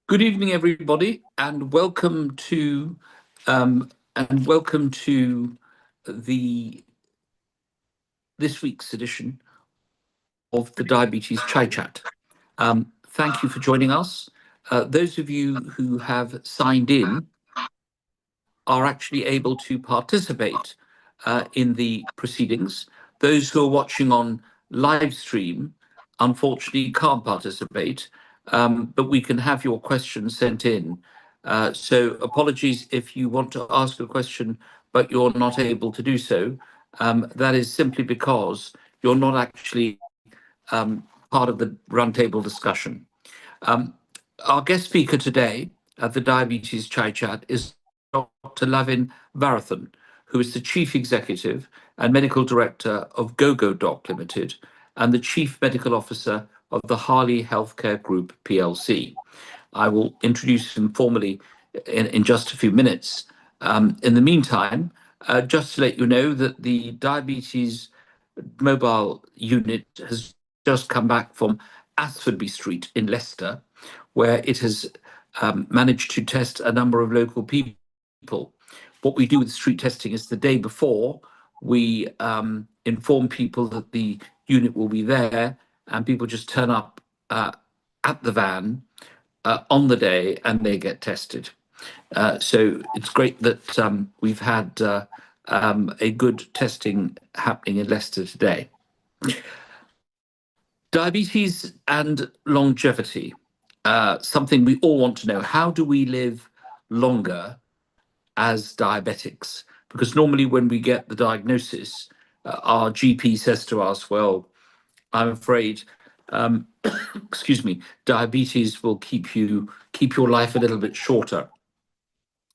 Good evening, everybody, and welcome to the this week's edition of the Diabetes Chai Chat. Thank you for joining us. Those of you who have signed in are actually able to participate in the proceedings. Those who are watching on live stream, unfortunately, can't participate, but we can have your questions sent in. So apologies if you want to ask a question, but you're not able to do so. That is simply because you're not actually part of the roundtable discussion. Our guest speaker today at the Diabetes Chai Chat is Dr. Lavin Varathan, who is the Chief Executive and Medical Director of GoGo Doc Limited and the Chief Medical Officer of the Harley Healthcare Group PLC. I will introduce him formally in just a few minutes. In the meantime, just to let you know that the Diabetes Mobile Unit has just come back from Asfordby Street in Leicester, where it has managed to test a number of local people. What we do with street testing is the day before, we inform people that the unit will be there, and people just turn up at the van on the day and they get tested. So it's great that we've had a good testing happening in Leicester today. Diabetes and longevity, something we all want to know. How do we live longer as diabetics? Because normally when we get the diagnosis, our GP says to us, well, I'm afraid, excuse me, diabetes will keep your life a little bit shorter.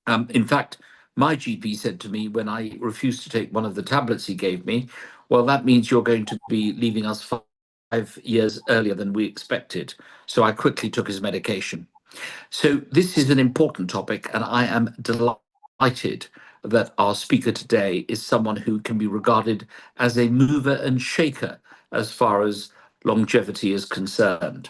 In fact, my GP said to me when I refused to take one of the tablets he gave me, well, that means you're going to be leaving us 5 years earlier than we expected. So I quickly took his medication. So this is an important topic, and I am delighted that our speaker today is someone who can be regarded as a mover and shaker as far as longevity is concerned.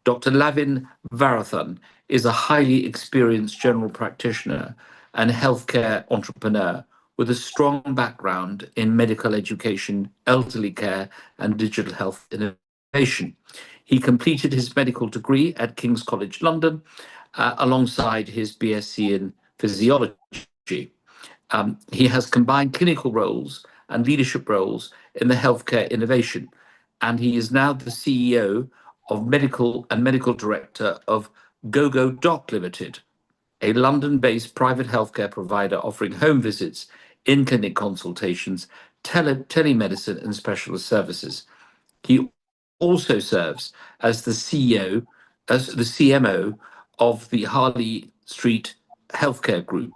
Dr. Lavin Varathan is a highly experienced general practitioner and healthcare entrepreneur with a strong background in medical education, elderly care, and digital health innovation. He completed his medical degree at King's College London alongside his BSc in physiology. He has combined clinical roles and leadership roles in the healthcare innovation, and he is now the CEO of medical and medical director of GoGo Doc Limited, a London-based private healthcare provider offering home visits, in-clinic consultations, telemedicine and specialist services. He also serves as the CMO of the Harley Street Healthcare Group,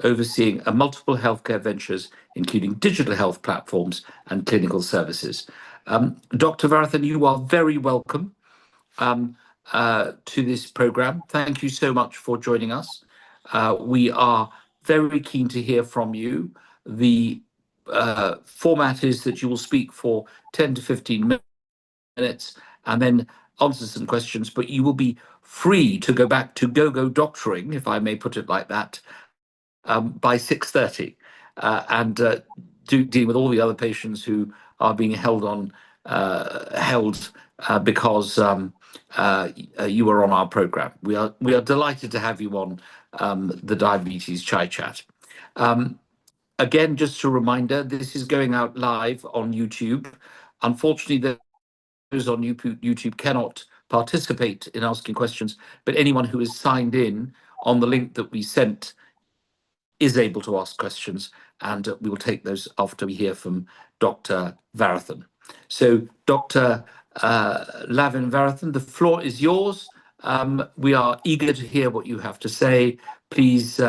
overseeing multiple healthcare ventures, including digital health platforms and clinical services. Dr. Varathan, you are very welcome to this program. Thank you so much for joining us. We are very keen to hear from you. The format is that you will speak for 10 to 15 minutes and then answer some questions, but you will be free to go back to GoGo doctoring, if I may put it like that, by 6:30 and deal with all the other patients who are being held because you are on our program. We are delighted to have you on the Diabetes Chai Chat. Again, just a reminder, this is going out live on YouTube. Unfortunately, those on YouTube cannot participate in asking questions, but anyone who is signed in on the link that we sent is able to ask questions, and we will take those after we hear from Dr. Varathan. So, Dr. Lavin Varathan, the floor is yours. We are eager to hear what you have to say. Please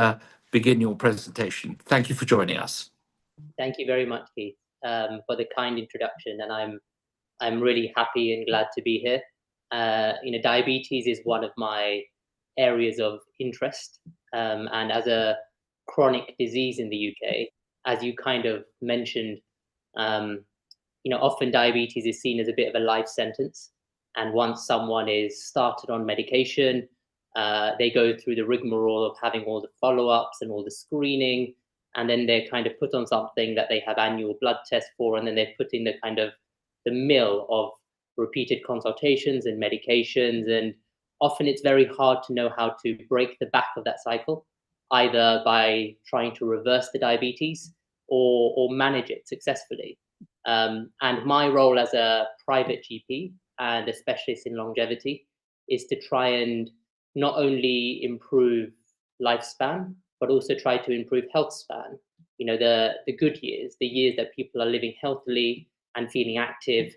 begin your presentation. Thank you for joining us. Thank you very much, Keith, for the kind introduction, and I'm really happy and glad to be here. Diabetes is one of my areas of interest, and as a chronic disease in the UK, as you kind of mentioned, often diabetes is seen as a bit of a life sentence. And once someone is started on medication, They go through the rigmarole of having all the follow-ups and all the screening, and then they're kind of put on something that they have annual blood tests for, and then they're put in the kind of the mill of repeated consultations and medications. And often it's very hard to know how to break the back of that cycle, either by trying to reverse the diabetes or manage it successfully. And my role as a private GP and a specialist in longevity is to try and not only improve lifespan, but also try to improve health span. You know, the good years, the years that people are living healthily and feeling active.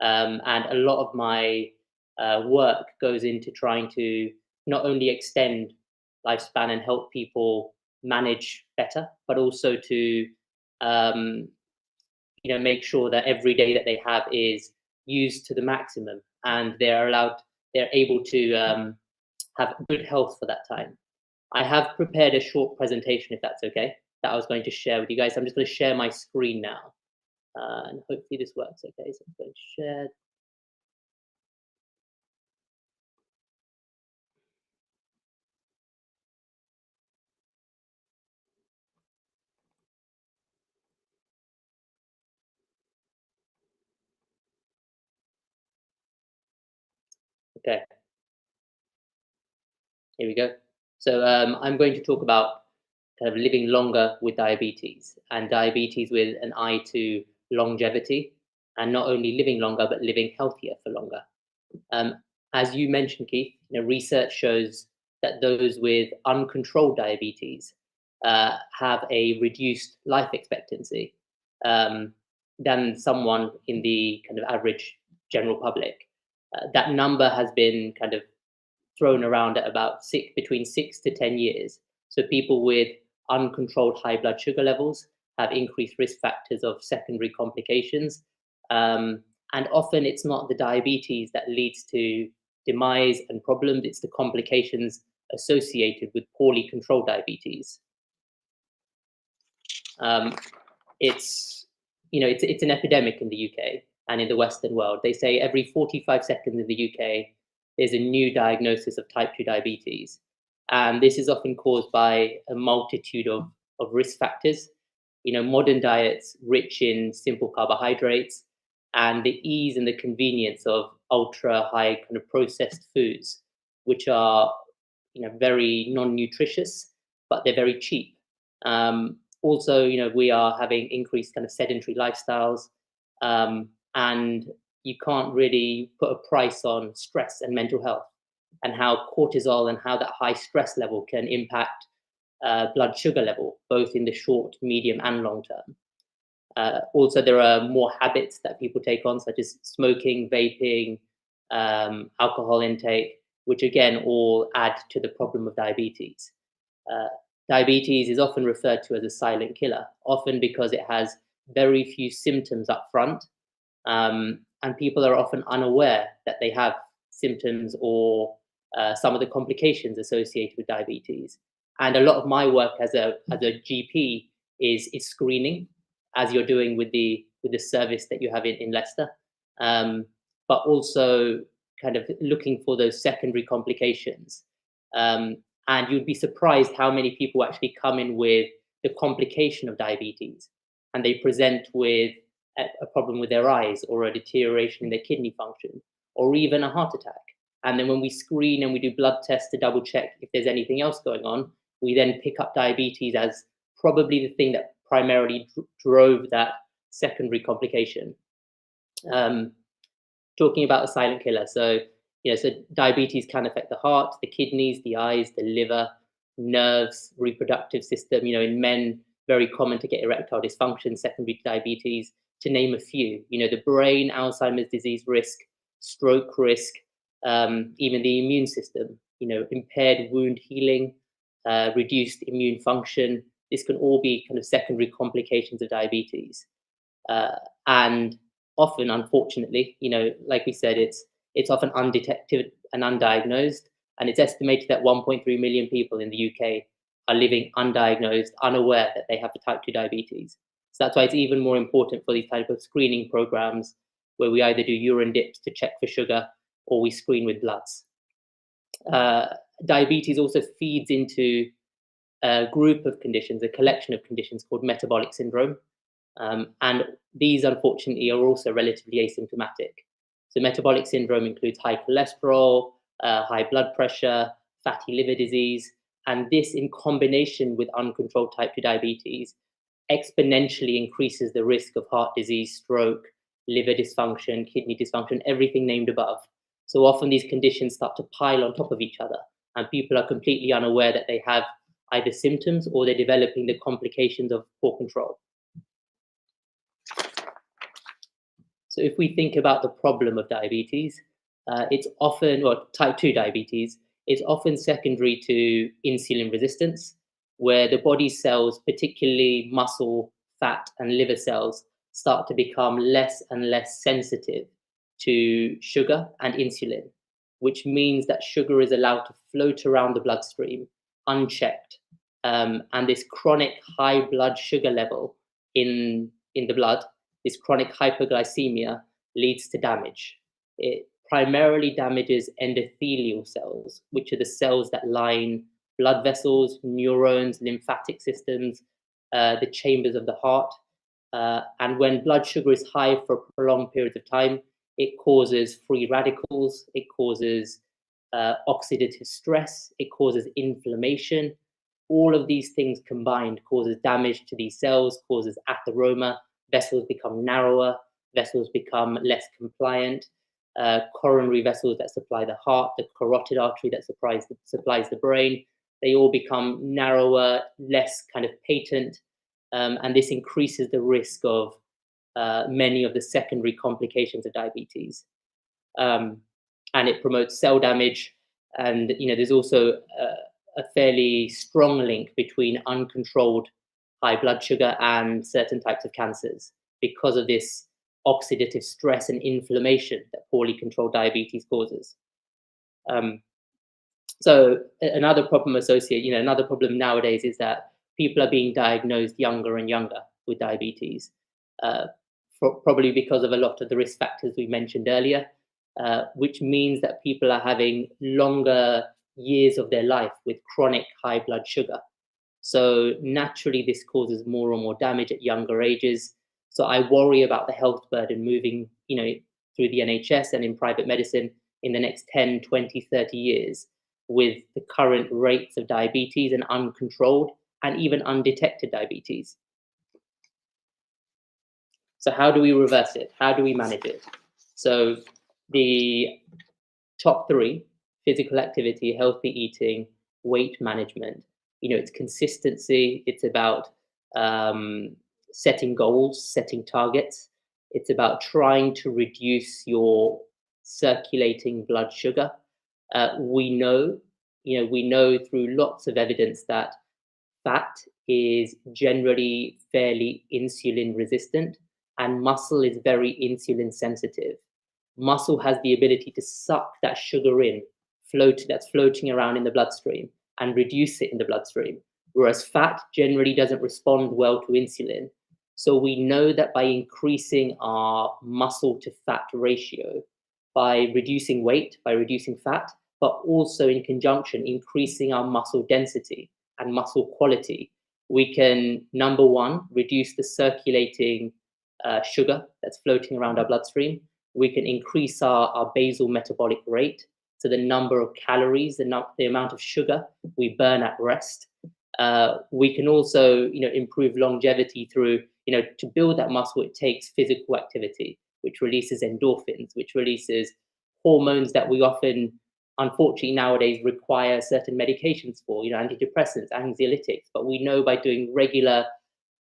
And a lot of my work goes into trying to not only extend lifespan and help people manage better, but also to make sure that every day that they have is used to the maximum, and they're able to have good health for that time. I have prepared a short presentation, if that's okay, that I was going to share with you guys. I'm just going to share my screen now, and hopefully this works okay. So I'm going to share. Okay, here we go. So I'm going to talk about kind of living longer with diabetes, and diabetes with an eye to longevity, and not only living longer, but living healthier for longer. As you mentioned, Keith, research shows that those with uncontrolled diabetes have a reduced life expectancy than someone in the kind of average general public. That number has been kind of thrown around at about between 6 to 10 years. So people with uncontrolled high blood sugar levels have increased risk factors of secondary complications. And often it's not the diabetes that leads to demise and problems, it's the complications associated with poorly controlled diabetes. It's an epidemic in the UK and in the Western world. They say every 45 seconds in the UK, there's a new diagnosis of type 2 diabetes. And this is often caused by a multitude of risk factors. Modern diets rich in simple carbohydrates, and the ease and the convenience of ultra high kind of processed foods, which are very non-nutritious, but they're very cheap. Also, we are having increased kind of sedentary lifestyles, and you can't really put a price on stress and mental health, and how cortisol and how that high stress level can impact blood sugar level, both in the short, medium, and long term. Also, there are more habits that people take on, such as smoking, vaping, alcohol intake, which again all add to the problem of diabetes. Diabetes is often referred to as a silent killer, often because it has very few symptoms up front, and people are often unaware that they have symptoms or some of the complications associated with diabetes. And a lot of my work as a GP is screening, as you're doing with the service that you have in Leicester, but also kind of looking for those secondary complications. And you'd be surprised how many people actually come in with the complication of diabetes, and they present with a problem with their eyes, or a deterioration in their kidney function, or even a heart attack. And then when we screen and we do blood tests to double check if there's anything else going on, we then pick up diabetes as probably the thing that primarily drove that secondary complication. Talking about a silent killer, so diabetes can affect the heart, the kidneys, the eyes, the liver, nerves, reproductive system. In men, very common to get erectile dysfunction secondary to diabetes, to name a few. The brain, Alzheimer's disease risk, stroke risk, even the immune system, impaired wound healing, reduced immune function. This can all be kind of secondary complications of diabetes. And often, unfortunately, like we said, it's often undetected and undiagnosed. And it's estimated that 1.3 million people in the UK are living undiagnosed, unaware that they have the type 2 diabetes. So that's why it's even more important for these type of screening programs, where we either do urine dips to check for sugar, or we screen with bloods. diabetes also feeds into a group of conditions, a collection of conditions called metabolic syndrome. And these, unfortunately, are also relatively asymptomatic. So metabolic syndrome includes high cholesterol, high blood pressure, fatty liver disease, and this in combination with uncontrolled type 2 diabetes exponentially increases the risk of heart disease, stroke, liver dysfunction, kidney dysfunction, everything named above. So often these conditions start to pile on top of each other, and people are completely unaware that they have either symptoms or they're developing the complications of poor control. So if we think about the problem of diabetes, it's often, or type 2 diabetes, is often secondary to insulin resistance, where the body cells, particularly muscle, fat, and liver cells, start to become less and less sensitive to sugar and insulin, which means that sugar is allowed to float around the bloodstream unchecked. And this chronic high blood sugar level in the blood, this chronic hyperglycemia, leads to damage. It primarily damages endothelial cells, which are the cells that line blood vessels, neurons, lymphatic systems, the chambers of the heart. And when blood sugar is high for prolonged periods of time, it causes free radicals, it causes oxidative stress, it causes inflammation. All of these things combined causes damage to these cells, causes atheroma, vessels become narrower, vessels become less compliant, coronary vessels that supply the heart, the carotid artery that supplies the brain, they all become narrower, less kind of patent, and this increases the risk of many of the secondary complications of diabetes. And it promotes cell damage, and there's also a fairly strong link between uncontrolled high blood sugar and certain types of cancers because of this oxidative stress and inflammation that poorly controlled diabetes causes. So another problem another problem nowadays is that people are being diagnosed younger and younger with diabetes, probably because of a lot of the risk factors we mentioned earlier, which means that people are having longer years of their life with chronic high blood sugar. So naturally, this causes more and more damage at younger ages. So I worry about the health burden moving, through the NHS and in private medicine in the next 10, 20, 30 years with the current rates of diabetes and uncontrolled and even undetected diabetes. So how do we reverse it? How do we manage it? So the top three: physical activity, healthy eating, weight management. It's consistency. It's about setting goals, setting targets. It's about trying to reduce your circulating blood sugar. We know through lots of evidence that fat is generally fairly insulin resistant, and muscle is very insulin sensitive. Muscle has the ability to suck that sugar in, that's floating around in the bloodstream, and reduce it in the bloodstream, whereas fat generally doesn't respond well to insulin. So we know that by increasing our muscle to fat ratio, by reducing weight, by reducing fat, but also in conjunction increasing our muscle density and muscle quality, we can, number one, reduce the circulating sugar that's floating around our bloodstream. We can increase our basal metabolic rate, so the number of calories, the amount of sugar we burn at rest. We can also, improve longevity through, to build that muscle, it takes physical activity, which releases endorphins, which releases hormones that we often, unfortunately, nowadays require certain medications for, antidepressants, anxiolytics. But we know by doing regular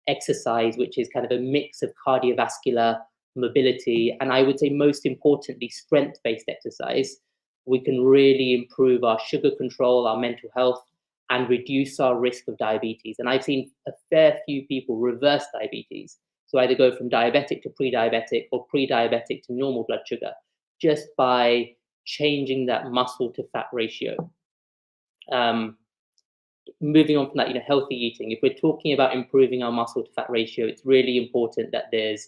exercise, which is kind of a mix of cardiovascular, mobility, and I would say most importantly, strength-based exercise, we can really improve our sugar control, our mental health, and reduce our risk of diabetes. And I've seen a fair few people reverse diabetes. So either go from diabetic to pre-diabetic or pre-diabetic to normal blood sugar, just by changing that muscle to fat ratio. Moving on from that, healthy eating. If we're talking about improving our muscle to fat ratio, it's really important that there's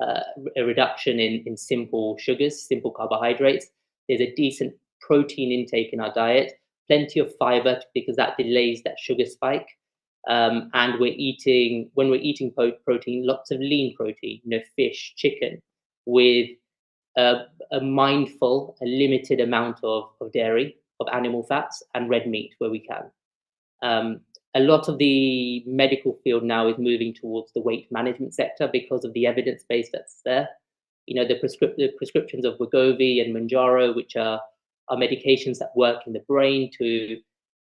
a reduction in simple sugars, simple carbohydrates. There's a decent protein intake in our diet. plenty of fiber because that delays that sugar spike. And when we're eating protein, lots of lean protein, fish, chicken, with a mindful, a limited amount of dairy, of animal fats, and red meat where we can. A lot of the medical field now is moving towards the weight management sector because of the evidence base that's there. The prescriptions of Wegovy and Mounjaro, which are medications that work in the brain to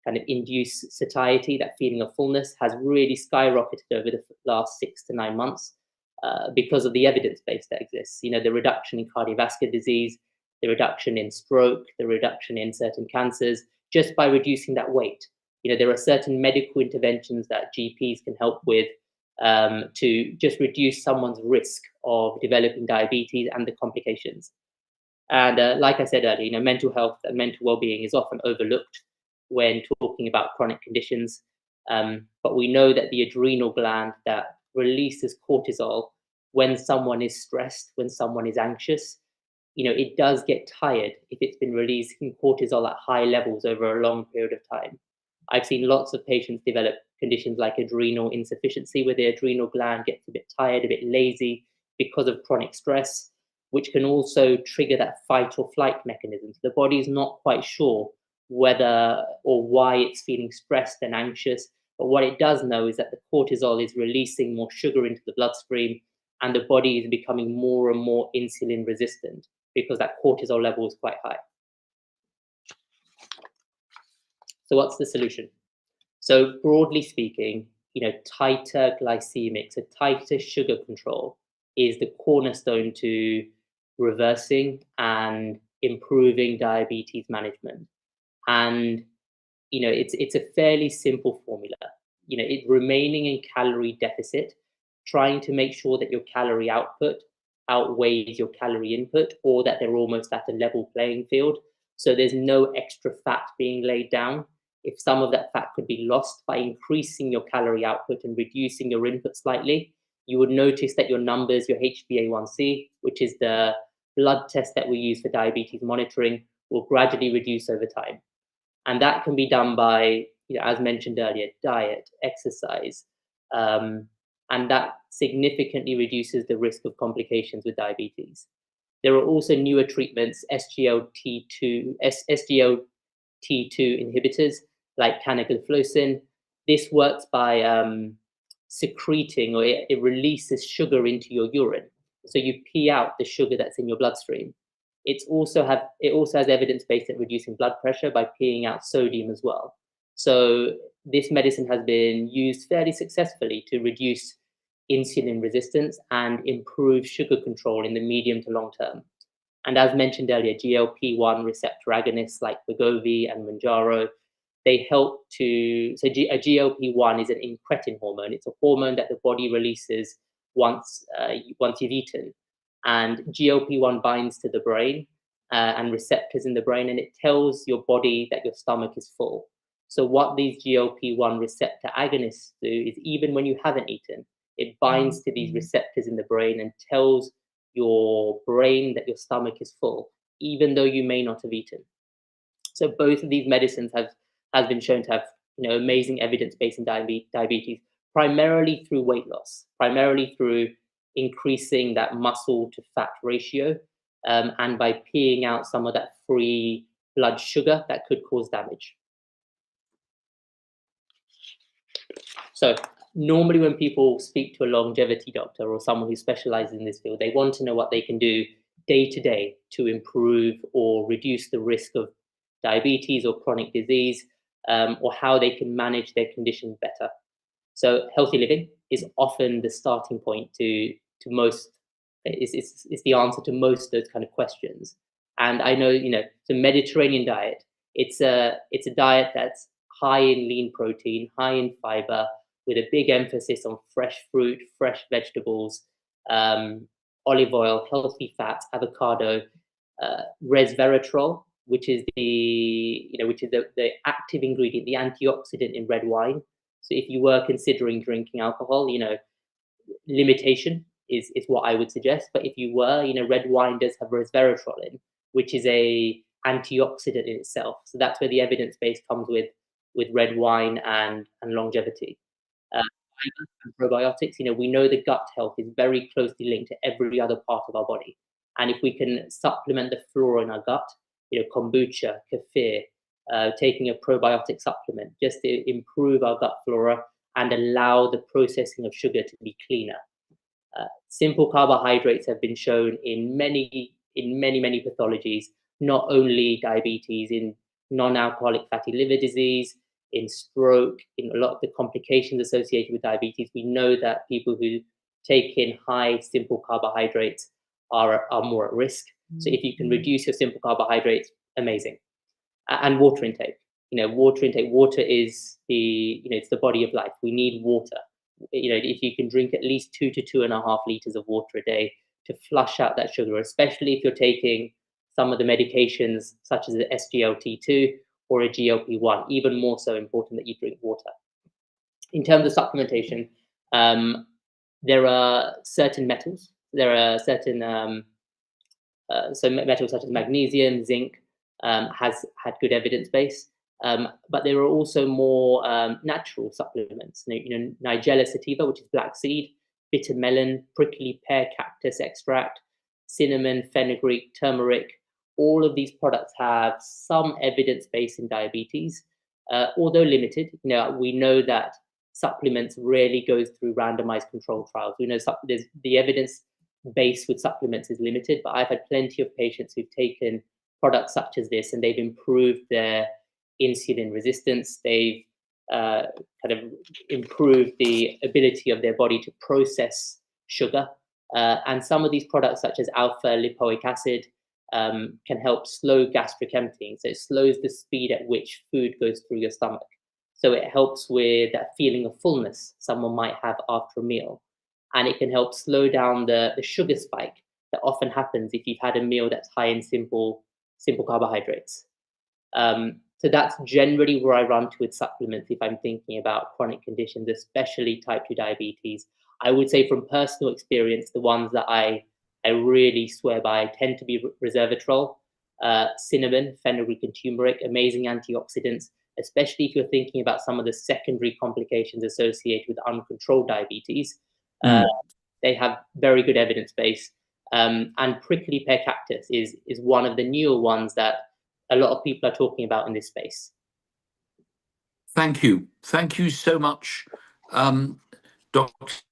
kind of induce satiety, that feeling of fullness, has really skyrocketed over the last 6 to 9 months because of the evidence base that exists. The reduction in cardiovascular disease, the reduction in stroke, the reduction in certain cancers, just by reducing that weight. There are certain medical interventions that GPs can help with to just reduce someone's risk of developing diabetes and the complications. And like I said earlier, mental health and mental well-being is often overlooked when talking about chronic conditions. But we know that the adrenal gland that releases cortisol when someone is stressed, when someone is anxious, it does get tired if it's been releasing cortisol at high levels over a long period of time. I've seen lots of patients develop conditions like adrenal insufficiency, where the adrenal gland gets a bit tired, a bit lazy because of chronic stress, which can also trigger that fight or flight mechanism. So the body is not quite sure whether or why it's feeling stressed and anxious, but what it does know is that the cortisol is releasing more sugar into the bloodstream, and the body is becoming more and more insulin resistant because that cortisol level is quite high. So what's the solution? So broadly speaking, tighter glycemic, so tighter sugar control is the cornerstone to reversing and improving diabetes management. And, it's a fairly simple formula. Remaining in calorie deficit, trying to make sure that your calorie output outweighs your calorie input, or that they're almost at a level playing field. So there's no extra fat being laid down. If some of that fat could be lost by increasing your calorie output and reducing your input slightly, you would notice that your numbers, your HbA1c, which is the blood test that we use for diabetes monitoring, will gradually reduce over time. And that can be done by, as mentioned earlier, diet, exercise, and that significantly reduces the risk of complications with diabetes. There are also newer treatments, SGLT2 inhibitors like canagliflozin. This works by secreting, or it releases sugar into your urine. So you pee out the sugar that's in your bloodstream. It also has evidence based at reducing blood pressure by peeing out sodium as well. So this medicine has been used fairly successfully to reduce insulin resistance and improve sugar control in the medium to long term. And as mentioned earlier, GLP-1 receptor agonists like Wegovy and Mounjaro, they help to, so a GLP-1 is an incretin hormone. It's a hormone that the body releases once you've eaten. And GLP-1 binds to the brain and receptors in the brain, and it tells your body that your stomach is full. So what these GLP-1 receptor agonists do is, even when you haven't eaten, it binds to these receptors in the brain and tells your brain that your stomach is full, even though you may not have eaten. So both of these medicines has been shown to have amazing evidence based in diabetes, primarily through weight loss, primarily through increasing that muscle to fat ratio, and by peeing out some of that free blood sugar that could cause damage. So normally when people speak to a longevity doctor or someone who specializes in this field, they want to know what they can do day to day to improve or reduce the risk of diabetes or chronic disease, or how they can manage their condition better. So healthy living is often the starting point to most, it's the answer to most of those kind of questions. And I know, the Mediterranean diet, it's a diet that's high in lean protein, high in fiber, with a big emphasis on fresh fruit, fresh vegetables, olive oil, healthy fats, avocado, resveratrol, which is the active ingredient, the antioxidant in red wine. So if you were considering drinking alcohol, limitation is what I would suggest. But if you were, red wine does have resveratrol in, which is a antioxidant in itself. So that's where the evidence base comes with red wine and longevity. And probiotics, we know the gut health is very closely linked to every other part of our body. And if we can supplement the flora in our gut, kombucha, kefir, taking a probiotic supplement just to improve our gut flora and allow the processing of sugar to be cleaner. Simple carbohydrates have been shown in many pathologies, not only diabetes, in non-alcoholic fatty liver disease, in stroke, in a lot of the complications associated with diabetes. We know that people who take in high simple carbohydrates are more at risk. So if you can reduce your simple carbohydrates, amazing. And water intake. Water is it's the body of life. We need water. If you can drink at least 2 to 2.5 liters of water a day to flush out that sugar, especially if you're taking some of the medications such as the SGLT2 or a GLP-1, even more so important that you drink water. In terms of supplementation, there are certain metals. There are certain metals such as magnesium, zinc, has had good evidence base. But there are also more natural supplements. Nigella sativa, which is black seed, bitter melon, prickly pear cactus extract, cinnamon, fenugreek, turmeric. All of these products have some evidence base in diabetes, although limited. We know that supplements rarely goes through randomized controlled trials. We know the evidence base with supplements is limited, but I've had plenty of patients who've taken products such as this and they've improved their insulin resistance. They've kind of improved the ability of their body to process sugar. And some of these products, such as alpha lipoic acid, can help slow gastric emptying. So it slows the speed at which food goes through your stomach. So it helps with that feeling of fullness someone might have after a meal. And it can help slow down the sugar spike that often happens if you've had a meal that's high in simple carbohydrates. So that's generally where I run to with supplements if I'm thinking about chronic conditions, especially type 2 diabetes. I would say from personal experience, the ones that I really swear by tend to be resveratrol, cinnamon, fenugreek, and turmeric, amazing antioxidants, especially if you're thinking about some of the secondary complications associated with uncontrolled diabetes. They have very good evidence base. And prickly pear cactus is one of the newer ones that a lot of people are talking about in this space. Thank you. Thank you so much, Dr.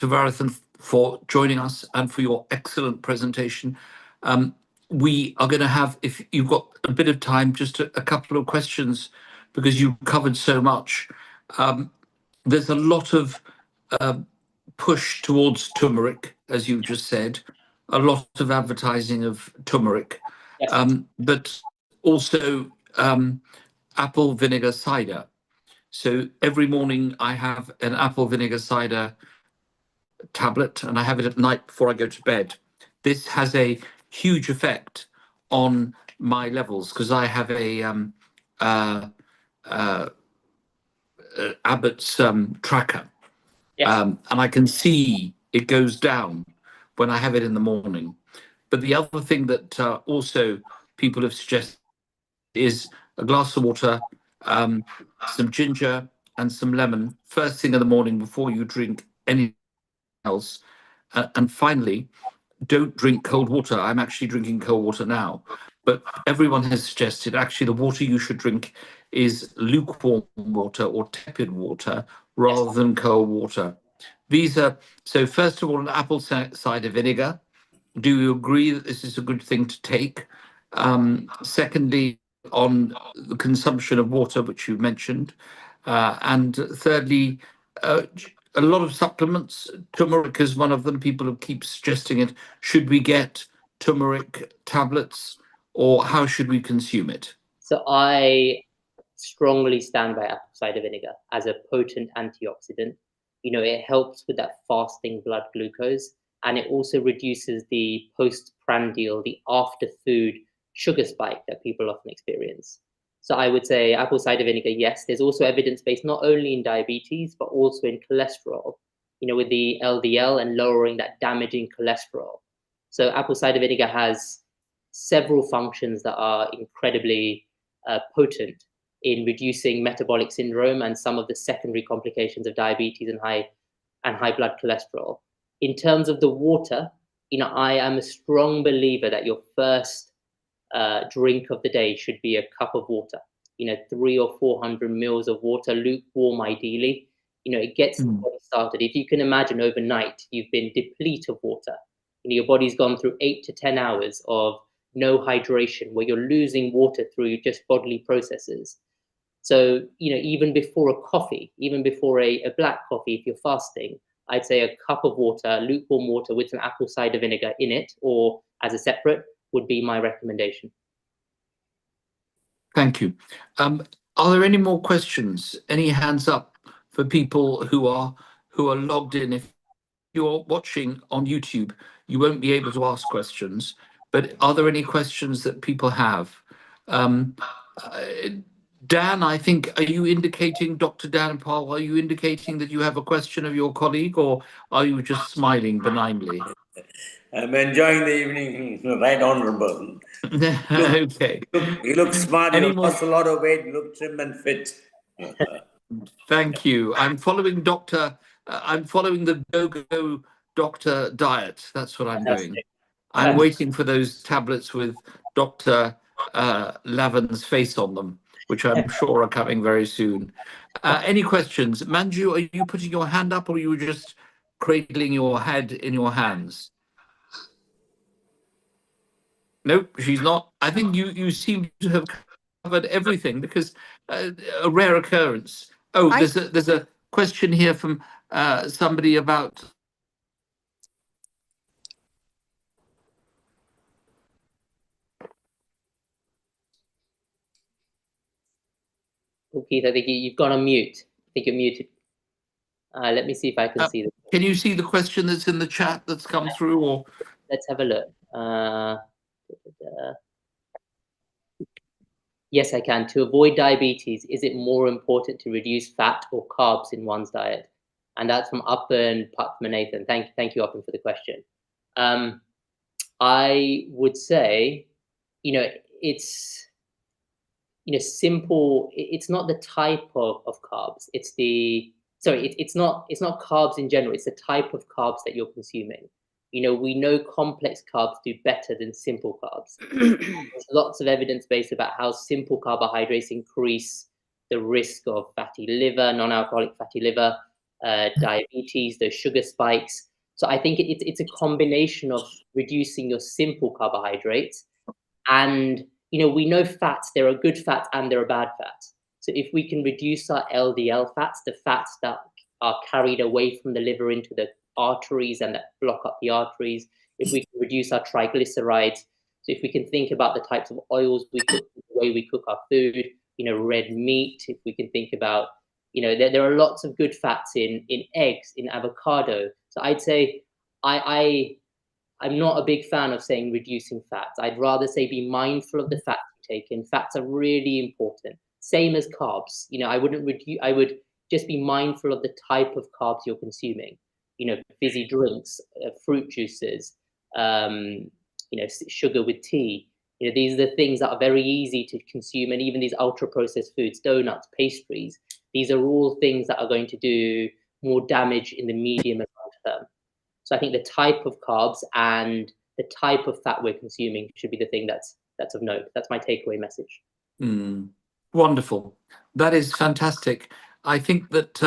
Varathan, for joining us and for your excellent presentation. We are going to have, if you've got a bit of time, just a couple of questions, because you covered so much. There's a lot of push towards turmeric, as you just said, a lot of advertising of turmeric, Yes. but also apple vinegar cider. So every morning I have an apple vinegar cider tablet and I have it at night before I go to bed. This has a huge effect on my levels because I have a Abbott's tracker. Yes. And I can see it goes down when I have it in the morning. But the other thing that also people have suggested is a glass of water, some ginger and some lemon first thing in the morning before you drink anything else. And finally, don't drink cold water. I'm actually drinking cold water now. But everyone has suggested actually the water you should drink is lukewarm water or tepid water rather than cold water. So first of all, an apple cider vinegar. Do you agree that this is a good thing to take? Secondly, on the consumption of water, which you mentioned. And thirdly, a lot of supplements, turmeric is one of them. People keep suggesting it. Should we get turmeric tablets or how should we consume it? So I strongly stand by apple cider vinegar as a potent antioxidant. It helps with that fasting blood glucose, and it also reduces the postprandial, the after food sugar spike that people often experience. So I would say apple cider vinegar, yes. There's also evidence based not only in diabetes, but also in cholesterol, with the LDL and lowering that damaging cholesterol. So apple cider vinegar has several functions that are incredibly potent in reducing metabolic syndrome and some of the secondary complications of diabetes and high blood cholesterol. In terms of the water, I am a strong believer that your first drink of the day should be a cup of water. 300 or 400 mils of water, lukewarm ideally. It gets the body started. If you can imagine, overnight you've been depleted of water. Your body's gone through 8 to 10 hours of no hydration, where you're losing water through just bodily processes. So, even before a coffee, even before a black coffee, if you're fasting, I'd say a cup of water, lukewarm water with some apple cider vinegar in it, or as a separate, would be my recommendation. Thank you. Are there any more questions? Any hands up for people who are logged in? If you're watching on YouTube, you won't be able to ask questions, but are there any questions that people have? Dan, I think, are you indicating, Dr. Dhanapal, are you indicating that you have a question of your colleague, or are you just smiling benignly? I'm enjoying the evening, right, Honorable. Okay. You look smart. Any You more? lost a lot of weight. You look trim and fit. Thank you. I'm following the Go-Go Doctor diet. That's what I'm doing. I'm waiting for those tablets with Dr. Lavan's face on them, which I'm sure are coming very soon. Any questions? Manju, are you putting your hand up, or are you just cradling your head in your hands? Nope, she's not. I think you seem to have covered everything, because a rare occurrence. Oh, there's a question here from somebody about. Keith, I think you've gone on mute. I think you're muted. Let me see if I can see this. Can you see the question that's in the chat that's come through? Or let's have a look. Yes, I can. To avoid diabetes, is it more important to reduce fat or carbs in one's diet? And that's from Uppan Patmanathan. Thank you, Uppan, for the question. I would say, it's simple. It's not the type of carbs. It's not carbs in general. It's the type of carbs that you're consuming. We know complex carbs do better than simple carbs. There's lots of evidence based about how simple carbohydrates increase the risk of fatty liver, non-alcoholic fatty liver, diabetes, those sugar spikes. So I think it's a combination of reducing your simple carbohydrates, and we know fats. There are good fats and there are bad fats. So if we can reduce our LDL fats, the fats that are carried away from the liver into the arteries and that block up the arteries, if we can reduce our triglycerides, so if we can think about the types of oils we cook, the way we cook our food, red meat, if we can think about, there are lots of good fats in eggs, in avocado. So I'd say I'm not a big fan of saying reducing fats. I'd rather say be mindful of the fats you take in. Fats are really important. Same as carbs. I would just be mindful of the type of carbs you're consuming. Fizzy drinks, fruit juices, sugar with tea. These are the things that are very easy to consume, and even these ultra-processed foods, donuts, pastries. These are all things that are going to do more damage in the medium and long term. So I think the type of carbs and the type of fat we're consuming should be the thing that's of note. That's my takeaway message. Wonderful. That is fantastic. I think that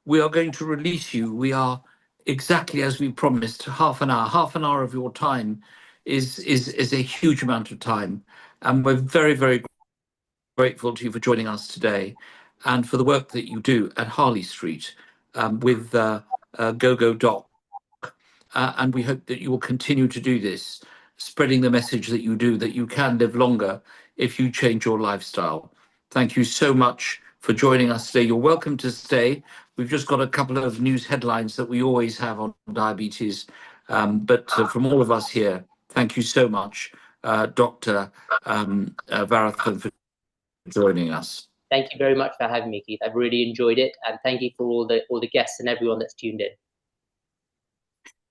we are going to release you. We are exactly as we promised, half an hour. Half an hour of your time is a huge amount of time. And we're very, very grateful to you for joining us today, and for the work that you do at Harley Street with Go-Go Doc. And we hope that you will continue to do this, spreading the message that you do, that you can live longer if you change your lifestyle. Thank you so much for joining us today. You're welcome to stay. We've just got a couple of news headlines that we always have on diabetes. But from all of us here, thank you so much, Dr. Varathan, for joining us. Thank you very much for having me, Keith. I've really enjoyed it, and thank you for all the guests and everyone that's tuned in.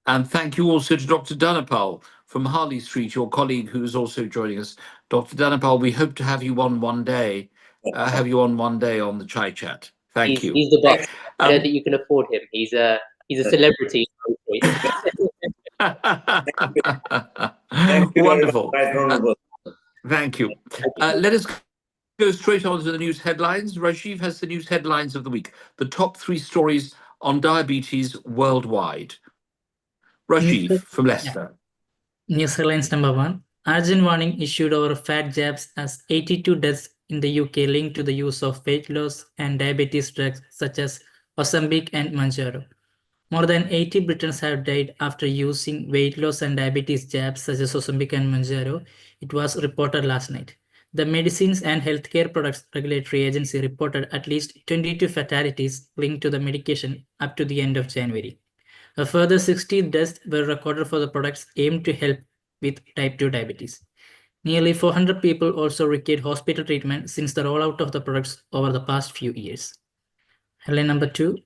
And thank you also to Dr. Dhanapal. from Harley Street, your colleague who is also joining us, Dr. Dhanapal. We hope to have you on one day, on the Chai Chat. Thank you. He's the boss. I don't Um, think you can afford him. He's a celebrity. Thank you. Wonderful. Right round. Thank you. Let us go straight on to the news headlines. Rajiv has the news headlines of the week, the top 3 stories on diabetes worldwide. Rajiv from Leicester. News headlines number 1. Urgent warning issued over fat jabs as 82 deaths in the UK linked to the use of weight loss and diabetes drugs such as Ozempic and Mounjaro. More than 80 Britons have died after using weight loss and diabetes jabs such as Ozempic and Mounjaro, it was reported last night. The Medicines and Healthcare Products Regulatory Agency reported at least 22 fatalities linked to the medication up to the end of January. A further 60 deaths were recorded for the products aimed to help with type 2 diabetes. Nearly 400 people also required hospital treatment since the rollout of the products over the past few years. Headline number 2.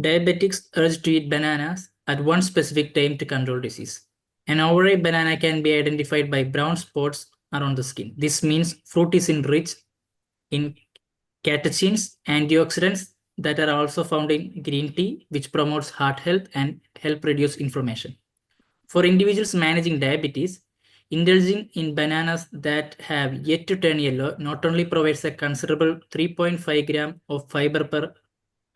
Diabetics urged to eat bananas at one specific time to control disease. An overripe banana can be identified by brown spots around the skin. This means fruit is rich in catechins, antioxidants that are also found in green tea, which promotes heart health and help reduce inflammation. For individuals managing diabetes, indulging in bananas that have yet to turn yellow not only provides a considerable 3.5 gram of fiber per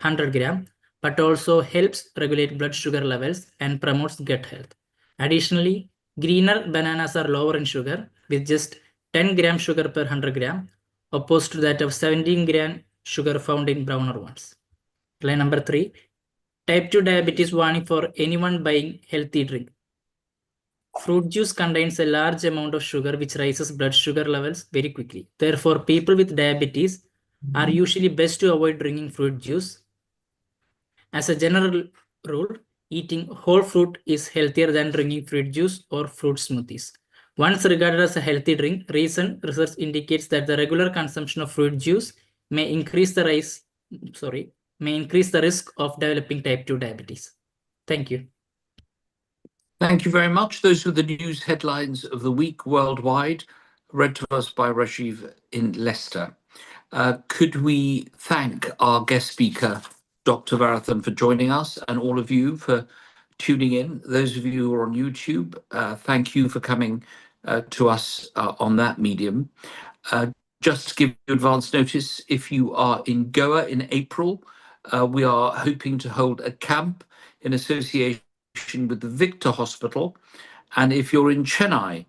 100 gram, but also helps regulate blood sugar levels and promotes gut health. Additionally, greener bananas are lower in sugar with just 10 gram sugar per 100 gram, opposed to that of 17 gram sugar found in browner ones. Line number 3. Type 2 diabetes warning for anyone buying healthy drink. Fruit juice contains a large amount of sugar which raises blood sugar levels very quickly. Therefore, people with diabetes are usually best to avoid drinking fruit juice. As a general rule, eating whole fruit is healthier than drinking fruit juice or fruit smoothies. Once regarded as a healthy drink, recent research indicates that the regular consumption of fruit juice may increase the risk of developing type 2 diabetes. Thank you. Thank you very much. Those were the news headlines of the week worldwide, read to us by Rajiv in Leicester. Could we thank our guest speaker, Dr. Varathan, for joining us, and all of you for tuning in. Those of you who are on YouTube, thank you for coming to us on that medium. Just to give you advance notice, if you are in Goa in April, we are hoping to hold a camp in association with the Victor Hospital. And if you're in Chennai,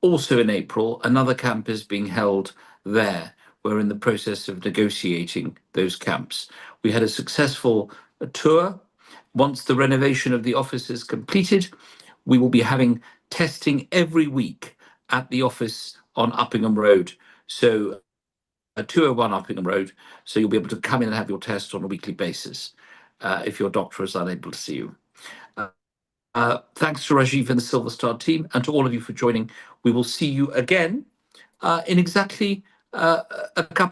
also in April, another camp is being held there. We're in the process of negotiating those camps. We had a successful tour. Once the renovation of the office is completed, we will be having testing every week at the office on Uppingham Road. So 201 Uppingham Road. So you'll be able to come in and have your test on a weekly basis if your doctor is unable to see you. Thanks to Rajiv and the Silver Star team, and to all of you for joining. We will see you again in exactly a couple